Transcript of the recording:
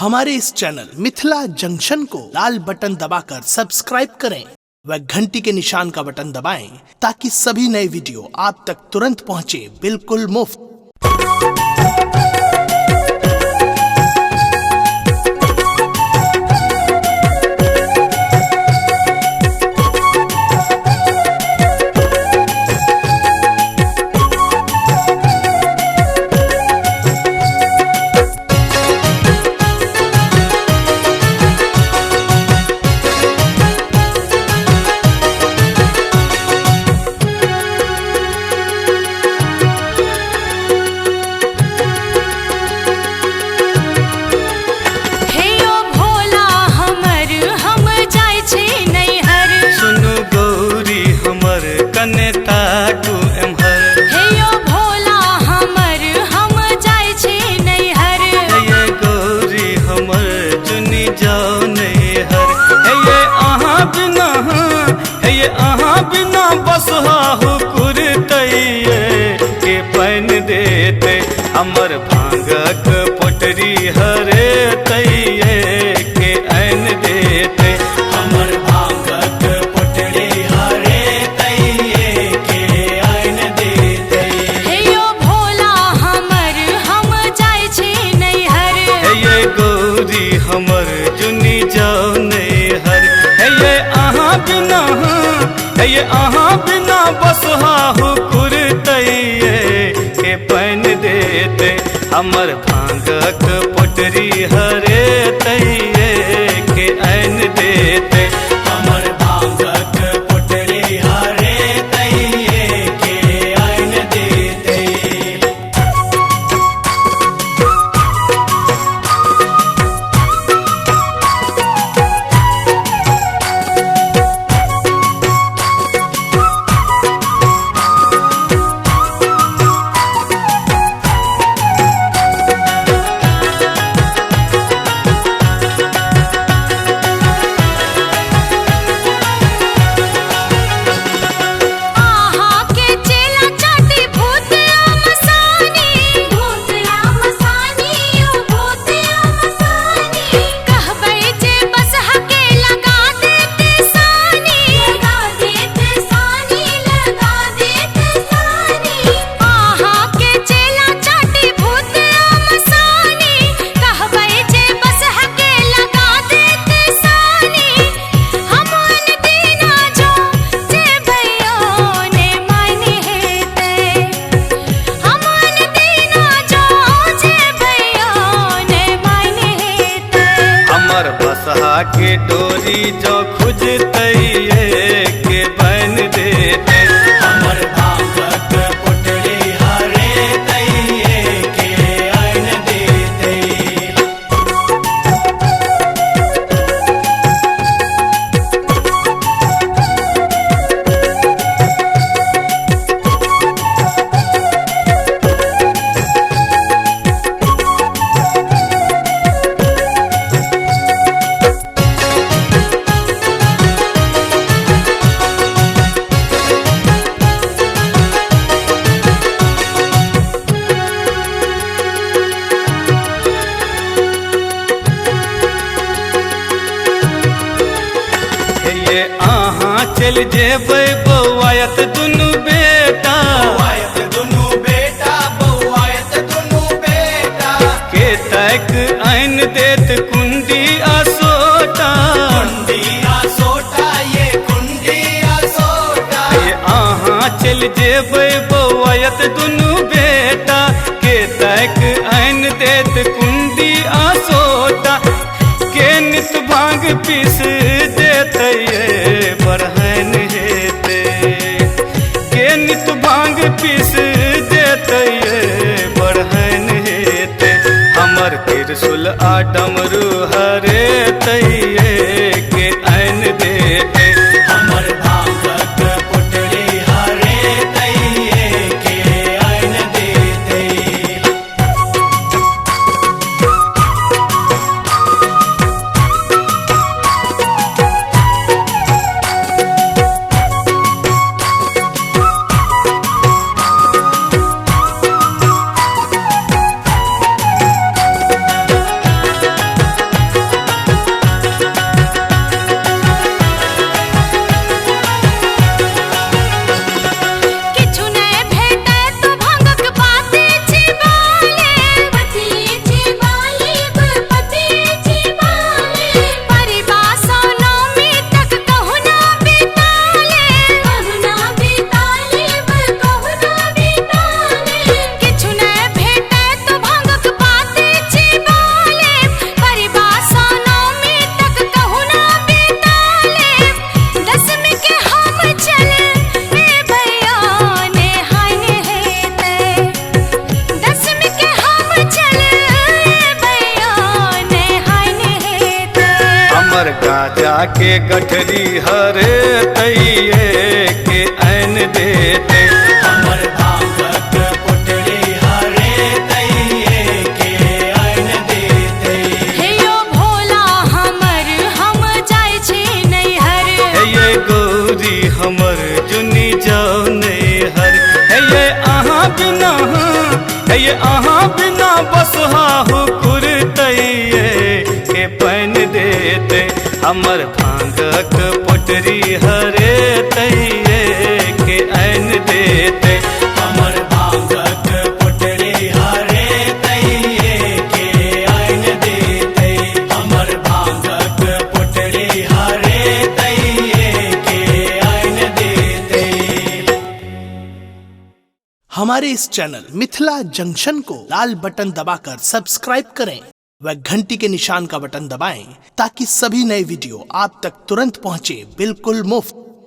हमारे इस channel Mithila junction को लाल button दबाकर सब्सक्राइब करें व घंटी के निशान का बटन दबाएं ताकि सभी नए वीडियो आप तक तुरंत पहुंचे बिल्कुल मुफ्त। हमर भांगक पोटरी हरे तैये के आन देते। हमर भांगक पोटरी हरे तैये के आन देते। हे यो भोला हमर हम जाय छी नैहर। हे ये गौरी हमर जुनी जाओ नैहर। हे ये अहाँ बिना बसहा हुकुर तैये के पान देते। हमर भांगक पोटरी हरे तैये के आन देते। हमर भांगक पोटरी हरे तैये के आन देते। बसहा के डोरी जो खुजतैये के बन देते। हमर भांगक पोटरी हरे तैये के आन देते। चल जेबै बौआयत दुनू बेटा। बौआयत दुनू बेटा के तक आन देत कुंडी असोटा। कुंडी असोटा ये कुंडी असोटा। ये अहाँ चल जेबै बौआयत दुनू बेटा के तक आन देत कुंडी असोटा। के नित भांग पीस देते बरहन हेते। के नित भांग पीस देते बरहन हेते। हमर त्रिशूल आ डमरू हरे तैये के आन देते। हमर भांगक पोटरी हरे तैये के आन देते। राजा के गठरी हरे तैये के ऐन देते। हमर भांगक पुटरी हरे तैये के ऐन देते। हे यो भोला हमर हम जाय छी नैहर। हे ये गौरी हमर जुनी जाओ नैहर। हे ये अहाँ बिना, हे ये अहाँ बिना बसहा हुकुर तैये के पैन देते। हमर भांगक पुटरी हरे तैये के ऐन देते। हमर भांगक पुटरी हरे तैये के ऐन देते। हमर भांगक पुटरी हरे तैये के ऐन देते। हमारे इस चैनल मिथिला जंक्शन को लाल बटन दबाकर सब्सक्राइब करें व घंटी के निशान का बटन दबाएं ताकि सभी नए वीडियो आप तक तुरंत पहुंचे बिल्कुल मुफ्त।